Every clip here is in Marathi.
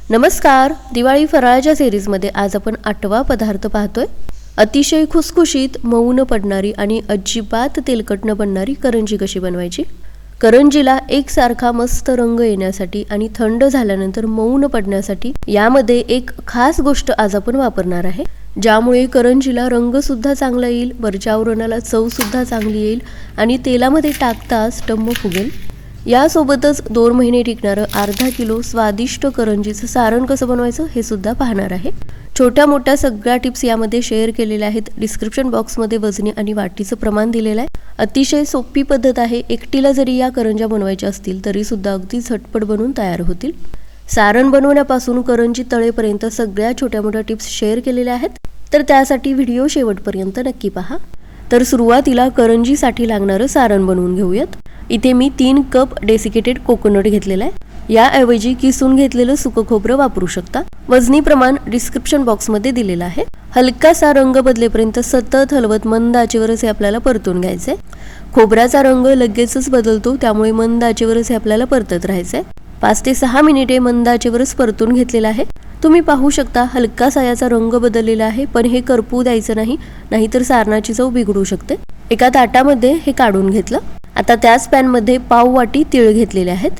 नमस्कार. दिवाळी फराळाच्या सिरीजमध्ये आज आपण 8वा पदार्थ पाहतोय. अतिशय खुसखुशीत, मऊ न पडणारी आणि अजिबात तेलकट न बनणारी करंजी कशी बनवायची. करंजीला एकसारखा मस्त रंग येण्यासाठी आणि थंड झाल्यानंतर मऊ न पडण्यासाठी यामध्ये एक खास गोष्ट आज आपण वापरणार आहे, ज्यामुळे करंजीला रंग सुद्धा चांगला येईल, वरच्या आवरणाला चव सुद्धा चांगली येईल आणि तेलामध्ये टाकताच टम्म फुगेल. यासोबतच 2 महिने टिकणारं अर्धा किलो स्वादिष्ट करंजीचं सारण कसं बनवायचं हे सुद्धा पाहणार आहे. छोट्या मोठ्या सगळ्या टिप्स यामध्ये शेअर केलेल्या आहेत. डिस्क्रिप्शन बॉक्समध्ये वजनी आणि वाटीचं प्रमाण दिलेलं आहे. अतिशय सोपी पद्धत आहे. एकटीला जरी या करंज्या बनवायच्या असतील तरी सुद्धा अगदी झटपट बनवून तयार होतील. सारण बनवण्यापासून करंजी तळेपर्यंत सगळ्या छोट्या मोठ्या टिप्स शेअर केलेल्या आहेत, तर त्यासाठी व्हिडिओ शेवटपर्यंत नक्की पहा. तर सुरुवातीला करंजीसाठी लागणारं सारण बनवून घेऊयात. इथे मी 3 कप डेसिकेटेड कोकोनट घेतलेला आहे. याऐवजी किसून घेतलेलं सुकं खोबरं वापरू शकता. वजनी प्रमाण डिस्क्रिप्शन बॉक्समध्ये दिलेलं आहे. हलकासा रंग बदलेपर्यंत सतत हलवत मंद आचेवरच हे आपल्याला परतून घ्यायचंय. खोबऱ्याचा रंग लगेचच बदलतो, त्यामुळे मंद आचेवरच हे आपल्याला परतत राहायचंय. 5 ते 6 मिनिटे मंद आचेवरच परतून घेतलेला आहे. तुम्ही पाहू शकता हलकासा याचा रंग बदललेला आहे, पण हे करपू द्यायचं नाही, नाहीतर सारणाची चव बिघडू शकते. एका ताटामध्ये हे काढून घेतलं. आता त्याच पॅनमध्ये पाव वाटी तीळ घेतलेले आहेत.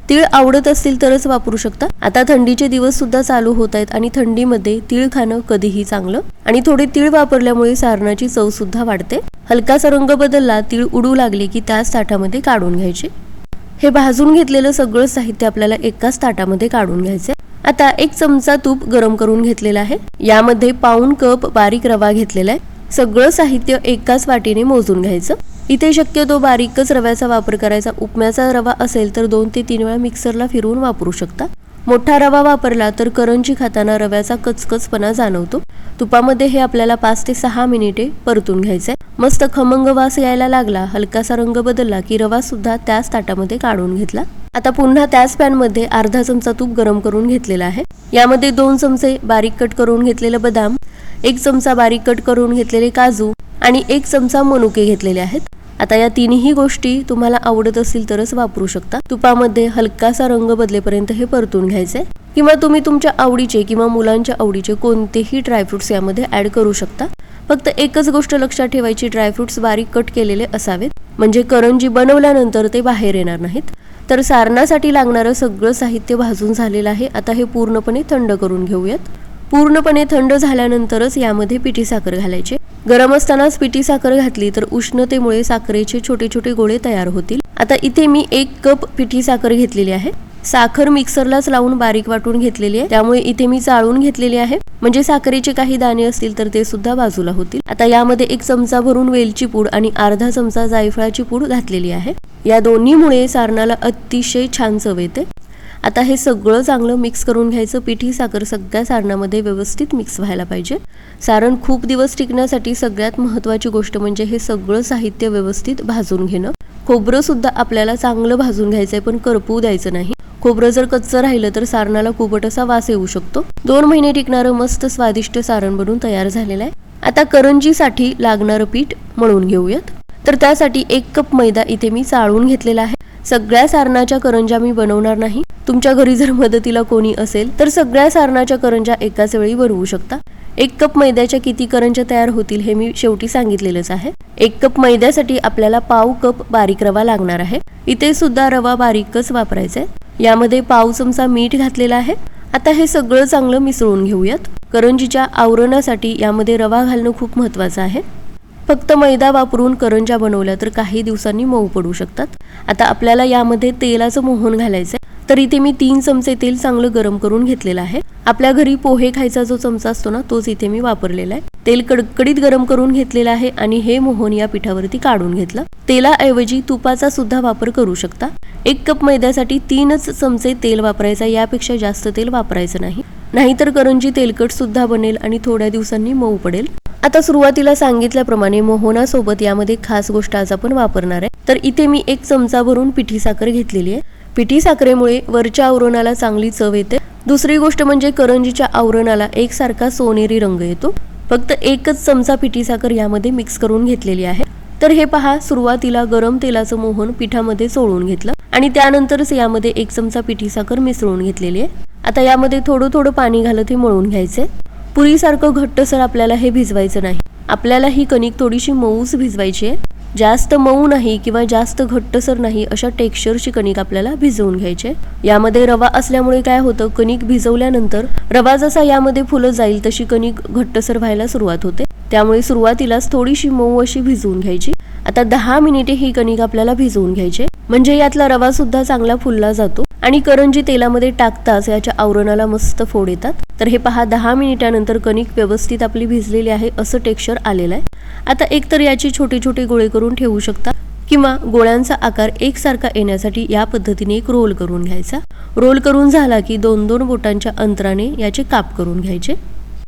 तीळ आवडत असतील तरच वापरू शकता. आता थंडीचे दिवस सुद्धा चालू होत आहेत आणि थंडीमध्ये तीळ खाणं कधीही चांगलं, आणि थोडे तीळ वापरल्यामुळे सारणाची चव सुद्धा वाढते. हलकासा रंग बदलला, तीळ उडू लागले की त्याच ताटामध्ये काढून घ्यायचे. हे भाजून घेतलेलं सगळं साहित्य आपल्याला एकाच ताटामध्ये काढून घ्यायचे. आता 1 चमचा तूप गरम करून घेतलेला आहे. यामध्ये पाऊण कप बारीक रवा घेतलेला आहे. सगळं साहित्य एकाच वाटीने मोजून घ्यायचं. इथे शक्यतो बारीकच रव्याचा वापर करायचा. उपम्याचा रवा असेल तर 2 ते 3 वेळा मिक्सरला फिरवून वापरू शकता. मोठा रवा वापरला तर करंजी खाताना रव्याचा कचकचपणा जाणवतो. तुपामध्ये हे आपल्याला 5 ते 6 मिनिटे परतून घ्यायचंय. मस्त खमंग वास यायला लागला, हलकासा रंग बदलला की रवा सुद्धा त्याच ताटामध्ये काढून घेतला. आता पुन्हा त्याच पॅनमध्ये अर्धा चमचा तूप गरम करून घेतलेला आहे. यामध्ये 2 चमचे बारीक कट करून घेतलेले बदाम, 1 चमचा बारीक कट करून घेतलेले काजू आणि 1 चमचा मनुके घेतलेले आहेत. आता या तिन्ही गोष्टी तुम्हाला आवडत असतील तरच वापरू शकता. तुपामध्ये हलकासा रंग बदलेपर्यंत हे परतून घ्यायचंय, किंवा तुम्ही तुमच्या आवडीचे किंवा मुलांच्या आवडीचे कोणतेही ड्रायफ्रुट्स यामध्ये ऍड करू शकता. फक्त एकच गोष्ट लक्षात ठेवायची, ड्रायफ्रुट्स बारीक कट केलेले असावेत, म्हणजे करंजी बनवल्यानंतर ते बाहेर येणार नाहीत. तर सारणासाठी लागणारं सगळं साहित्य भाजून झालेलं आहे. आता हे पूर्णपणे थंड करून घेऊयात. पूर्णपणे थंड झाल्यानंतरच यामध्ये पिठी साखर घालायची. गरम असतानाच पिठी साखर घातली तर उष्णतेमुळे साखरेचे छोटे छोटे गोळे तयार होतील. आता इथे मी 1 कप पिठी साखर घेतलेली आहे. साखर मिक्सरलाच लावून बारीक वाटून घेतलेली आहे, त्यामुळे इथे मी चाळून घेतलेली आहे, म्हणजे साखरेचे काही दाणे असतील तर ते सुद्धा बाजूला होतील. आता यामध्ये 1 चमचा भरून वेलची पूड आणि अर्धा चमचा जायफळाची पूड घातलेली आहे. या दोन्हीमुळे सारणाला अतिशय छान चव येते. आता हे सगळं चांगलं मिक्स करून घ्यायचं. पिठी साखर सगळ्या सारणामध्ये व्यवस्थित मिक्स व्हायला पाहिजे. सारण खूप दिवस टिकण्यासाठी सगळ्यात महत्त्वाची गोष्ट म्हणजे हे सगळं साहित्य व्यवस्थित भाजून घेणं. खोबरं सुद्धा आपल्याला चांगलं भाजून घ्यायचंय, पण करपू द्यायचं नाही. खोबरं जर कच्चं राहिलं तर सारणाला खूपट असा वास येऊ शकतो. 2 महिने टिकणारं मस्त स्वादिष्ट सारण बनून तयार झालेलं आहे. आता करंजीसाठी लागणारं पीठ मळून घेऊयात. तर त्यासाठी 1 कप मैदा इथे मी चाळून घेतलेला आहे. सगळ्या सारणाच्या करंज्या मी बनवणार नाही. तुमच्या घरी जर मदतीला कोणी असेल तर सगळ्या सारणाच्या करंज्या एकाच वेळी बनवू शकता. 1 कप मैद्याच्या किती करंज्या तयार होतील हे मी शेवटी सांगितलेलंच आहे. 1 कप मैद्यासाठी आपल्याला पाव कप बारीक रवा लागणार आहे. इथे सुद्धा रवा बारीकच वापरायचा आहे. यामध्ये पाव चमचा मीठ घातलेला आहे. आता हे सगळं चांगलं मिसळून घेऊयात. करंजीच्या आवरणासाठी यामध्ये रवा घालणं खूप महत्त्वाचं आहे. फक्त मैदा वापरून करंज्या बनवल्या तर काही दिवसांनी मऊ पडू शकतात. आता आपल्याला यामध्ये तेलाचं मोहन घालायचंय. तर इथे मी 3 चमचे तेल चांगलं गरम करून घेतलेलं आहे. आपल्या घरी पोहे खायचा जो चमचा असतो ना, तोच इथे मी वापरलेला आहे. तेल कडकडीत गरम करून घेतलेलं आहे आणि हे मोहन या पिठावरती काढून घेतलं. तेलाऐवजी तुपाचा सुद्धा वापर करू शकता. 1 कप मैद्यासाठी 3च चमचे तेल वापरायचा, यापेक्षा जास्त तेल वापरायचं नाही, नाहीतर करंजी तेलकट सुद्धा बनेल आणि थोड्या दिवसांनी मऊ पडेल. आता सुरुवातीला सांगितल्याप्रमाणे मोहनासोबत यामध्ये खास गोष्ट आज आपण वापरणार आहे. तर इथे मी 1 चमचा भरून पिठी साखर घेतलेली आहे. पिठी साखरेमुळे वरच्या आवरणाला चांगली चव येते. दुसरी गोष्ट म्हणजे करंजीच्या आवरणाला एकसारखा सोनेरी रंग येतो. फक्त 1च चमचा पिठी साखर यामध्ये मिक्स करून घेतलेली आहे. तर हे पहा, सुरुवातीला गरम तेलाचं मोहन पिठामध्ये चोळून घेतलं आणि त्यानंतरच यामध्ये 1 चमचा पिठी साखर मिसळून घेतलेली आहे. आता यामध्ये थोडं थोडं पाणी घालत हे मळून घ्यायचे. पुरीसारखं घट्टसर आपल्याला हे भिजवायचं नाही. आपल्याला ही कणिक थोडीशी मऊच भिजवायची आहे. जास्त मऊ नाही किंवा जास्त घट्टसर नाही अशा टेक्स्चरची कणिक आपल्याला भिजवून घ्यायची आहे. यामध्ये रवा असल्यामुळे काय होतं, कणिक भिजवल्यानंतर रवा जसा यामध्ये फुलत जाईल तशी कणिक घट्टसर व्हायला सुरुवात होते. त्यामुळे सुरुवातीलाच थोडीशी मऊ अशी भिजवून घ्यायची. आता 10 मिनिटे ही कणिक आपल्याला भिजवून घ्यायची, म्हणजे यातला रवा सुद्धा चांगला फुलला जातो आणि करंजी तेलामध्ये टाकताच याच्या आवरणाला मस्त फोड येतात. तर हे पहा, 10 मिनिटानंतर कणिक व्यवस्थित आपली भिजलेली आहे, असं टेक्स्चर आलेलं आहे. आता एकतर याची छोटे छोटे गोळे करून ठेवू शकता किंवा गोळ्यांचा आकार एकसारखा येण्यासाठी या पद्धतीने एक रोल करून घ्यायचा. रोल करून झाला की 2-2 बोटांच्या अंतराने याचे काप करून घ्यायचे.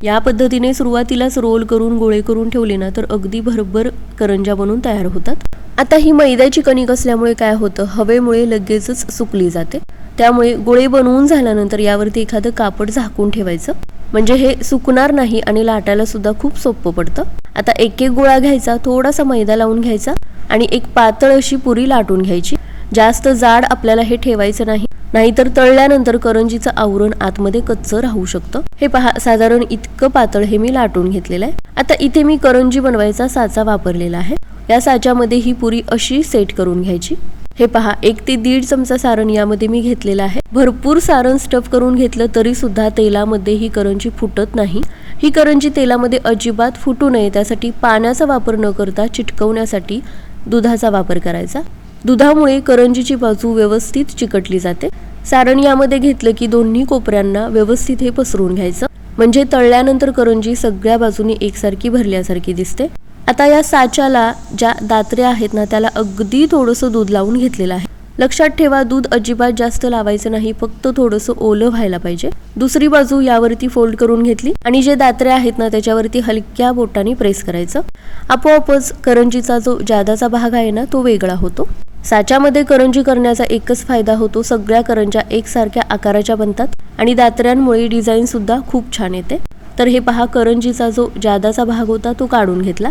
या पद्धतीने सुरुवातीलाच रोल करून गोळे करून ठेवले ना तर अगदी भरभर करंजा बनून तयार होतात. आता ही मैद्याची कणिक असल्यामुळे काय होतं, हवेमुळे लगेचच सुकली जाते. त्यामुळे गोळे बनवून झाल्यानंतर यावरती एखादं कापड झाकून ठेवायचं, म्हणजे हे सुकणार नाही आणि लाटायला सुद्धा खूप सोपं पडतं. आता एक एक गोळा घ्यायचा, थोडासा मैदा लावून घ्यायचा आणि एक पातळ अशी पुरी लाटून घ्यायची. जास्त जाड आपल्याला हे ठेवायचं नाही, नाहीतर तळल्यानंतर करंजीचं आवरण आतमध्ये कच्चं राहू शकतं. हे पहा, साधारण इतकं पातळ हे मी लाटून घेतलेलं आहे. आता इथे मी करंजी बनवायचा साचा वापरलेला आहे. या साच्यामध्ये ही पुरी अशी सेट करून घ्यायची. हे पहा, 1 ते 1.5 चमचा सारण यामध्ये मी घेतलेलं आहे. भरपूर सारण स्टफ करून घेतलं तरी सुद्धा तेलामध्ये ही करंजी फुटत नाही. ही करंजी तेलामध्ये अजिबात फुटू नये त्यासाठी पाण्याचा वापर न करता चिटकवण्यासाठी दुधाचा वापर करायचा. दुधामुळे करंजीची बाजू व्यवस्थित चिकटली जाते. सारण यामध्ये घेतलं की दोन्ही कोपऱ्यांना व्यवस्थित हे पसरून घ्यायचं, म्हणजे तळल्यानंतर करंजी सगळ्या बाजूनी एकसारखी भरल्यासारखी दिसते. आता या साच्याला ज्या दात्र्या आहेत ना त्याला अगदी थोडंसं दूध लावून घेतलेलं आहे. लक्षात ठेवा, दूध अजिबात जास्त लावायचं नाही, फक्त थोडंसं ओलं व्हायला पाहिजे. दुसरी बाजू यावरती फोल्ड करून घेतली आणि जे दात्र्या आहेत ना त्याच्यावरती हलक्या बोटाने प्रेस करायचं. आपोआपच करंजीचा जो जादाचा भाग आहे ना तो वेगळा होतो. साच्यामध्ये करंजी करण्याचा एकच फायदा होतो, सगळ्या करंज्या एकसारख्या आकाराच्या बनतात आणि दात्र्यांमुळे डिझाईन सुद्धा खूप छान येते. तर हे पहा, करंजीचा जो जादाचा भाग होता तो काढून घेतला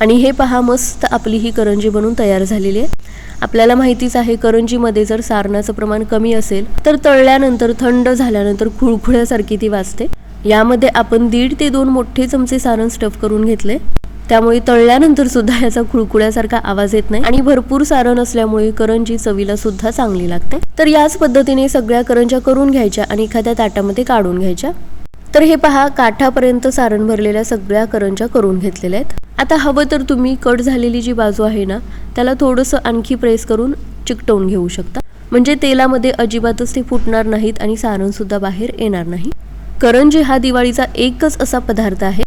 आणि हे पहा, मस्त आपली ही करंजी बनून तयार झालेली आहे. आपल्याला माहितीच आहे, करंजीमध्ये जर सारणाचं प्रमाण कमी असेल तर तळल्यानंतर थंड झाल्यानंतर खुळखुळ्यासारखी ती वाजते. यामध्ये आपण 1.5 ते 2 मोठे चमचे सारण स्टफ करून घेतले, त्यामुळे तळल्यानंतर सुद्धा याचा खुळखुळ्यासारखा आवाज येत नाही आणि भरपूर सारण असल्यामुळे करंजी चवीला सुद्धा चांगली लागते. तर याच पद्धतीने सगळ्या करंज्या करून घ्यायच्या आणि एखाद्या ताटामध्ये काढून घ्यायच्या. तर हे पहा, काठापर्यंत सारण भरलेल्या सगळ्या करंज्या करून घेतलेल्या आहेत. आता हवं तर तुम्ही कट झालेली जी बाजू आहे ना त्याला थोडंसं आणखी प्रेस करून चिकटवून घेऊ शकता, म्हणजे तेलामध्ये अजिबातच ते फुटणार नाहीत आणि सारण सुद्धा बाहेर येणार नाही. करंजी हा दिवाळीचा एकच असा पदार्थ आहे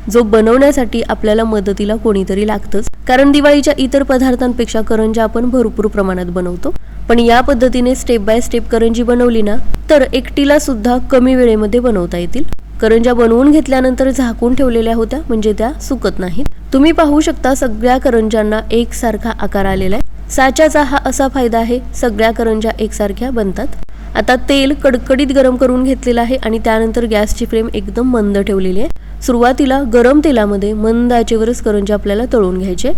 जो बनवण्यासाठी आपल्याला मदतीला कोणीतरी लागतंच, कारण दिवाळीच्या इतर पदार्थांपेक्षा करंज्या आपण भरपूर प्रमाणात बनवतो. पण या पद्धतीने स्टेप बाय स्टेप करंजी बनवली ना तर एकटीला सुद्धा कमी वेळेमध्ये बनवता येतील. करंज्या बनवून घेतल्यानंतर झाकून ठेवलेल्या होत्या, म्हणजे त्या सुकत नाहीत. तुम्ही पाहू शकता, सगळ्या करंज्यांना एकसारखा आकार आलेला आहे. साच्याचा हा असा फायदा आहे, सगळ्या करंज्या एकसारख्या बनतात. आता तेल कडकडीत गरम करून घेतलेलं आहे आणि त्यानंतर गॅसची फ्लेम एकदम मंद ठेवलेली आहे. सुरुवातीला गरम तेलामध्ये मंद आचेवरच करंजी आपल्याला तळून घ्यायचे,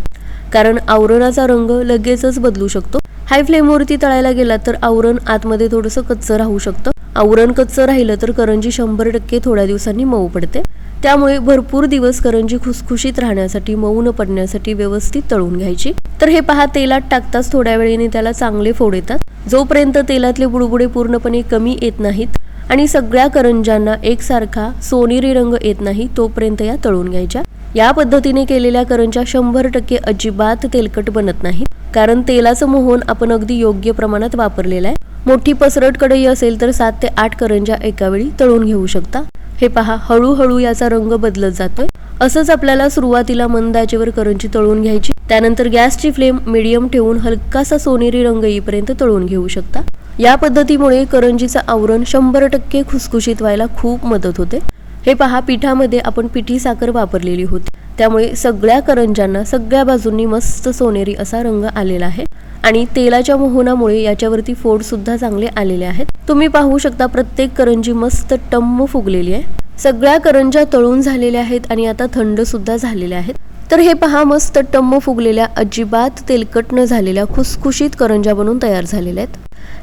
कारण आवरणाचा रंग लगेचच बदलू शकतो. हाय फ्लेमवरती तळायला गेला तर आवरण आतमध्ये थोडंसं कच्चं राहू शकतं. आवरण कच्चं राहिलं तर करंजी 100% थोड्या दिवसांनी मऊ पडते. त्यामुळे भरपूर दिवस करंजी खुसखुशीत राहण्यासाठी, मऊ न पडण्यासाठी व्यवस्थित तळून घ्यायची. तर हे पहा, तेलात टाकताच थोड्या वेळेने त्याला चांगले फोड येतात. जोपर्यंत तेलातले बुडबुडे पूर्णपणे कमी येत नाहीत आणि सगळ्या करंज्यांना एकसारखा सोनेरी रंग येत नाही तोपर्यंत या तळून घ्यायच्या. या पद्धतीने केलेल्या करंज्या 100% अजिबात तेलकट बनत नाहीत, कारण तेलाचं मोहन आपण अगदी योग्य प्रमाणात वापरलेलं आहे. मोठी पसरट कढई असेल तर 7 ते 8 करंज्या एका वेळी तळून घेऊ शकता. हे पहा, हळूहळू याचा रंग बदलत जातोय. असंच आपल्याला सुरुवातीला मंद आचेवर करंजी तळून घ्यायची, त्यानंतर गॅसची फ्लेम मीडियम ठेवून हलकासा सोनेरी रंग येईपर्यंत तळून घेऊ शकता. या पद्धतीमुळे करंजीचं आवरण 100% खुसखुशीत व्हायला खूप मदत होते. हे पहा, पिठामध्ये आपण पिठी साखर वापरलेली होती, त्यामुळे सगळ्या करंज्यांना सगळ्या बाजूंनी मस्त सोनेरी असा रंग आलेला आहे आणि तेलाच्या मोहनामुळे याच्यावरती फोड सुद्धा चांगले आलेले आहेत. तुम्ही पाहू शकता, प्रत्येक करंजी मस्त टम्म फुगलेली आहे. सगळ्या करंज्या तळून झालेल्या आहेत आणि आता थंड सुद्धा झालेल्या आहेत. तर हे पहा, मस्त टम्म फुगलेल्या, अजिबात तेलकट न झालेल्या खुसखुशीत करंज्या बनून तयार झालेल्या आहेत.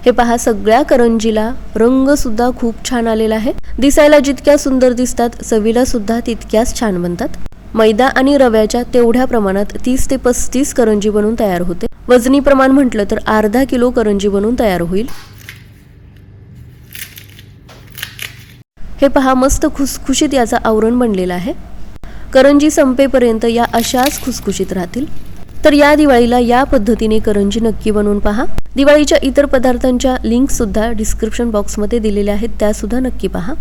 हे पहा, सगळ्या करंजीला रंग सुद्धा खूप छान आलेला आहे. दिसायला जितक्या सुंदर दिसतात, चवीला सुद्धा तितक्याच छान बनतात. मैदा आणि रव्याच्या तेवढ्या प्रमाणात 30 ते 35 करंजी बनून तयार होते. वजनी प्रमाण म्हटलं तर अर्धा किलो करंजी बनून तयार होईल. हे पहा, मस्त खुसखुशीत याचं आवरण बनलेलं आहे. करंजी संपेपर्यंत या अशाच खुसखुशीत राहतील. तर या दिवाळीला या पद्धतीने करंजी नक्की बनवून पहा. दिवाळीच्या इतर पदार्थांच्या लिंक सुद्धा डिस्क्रिप्शन बॉक्समध्ये दिलेल्या आहेत, त्या सुद्धा नक्की पहा.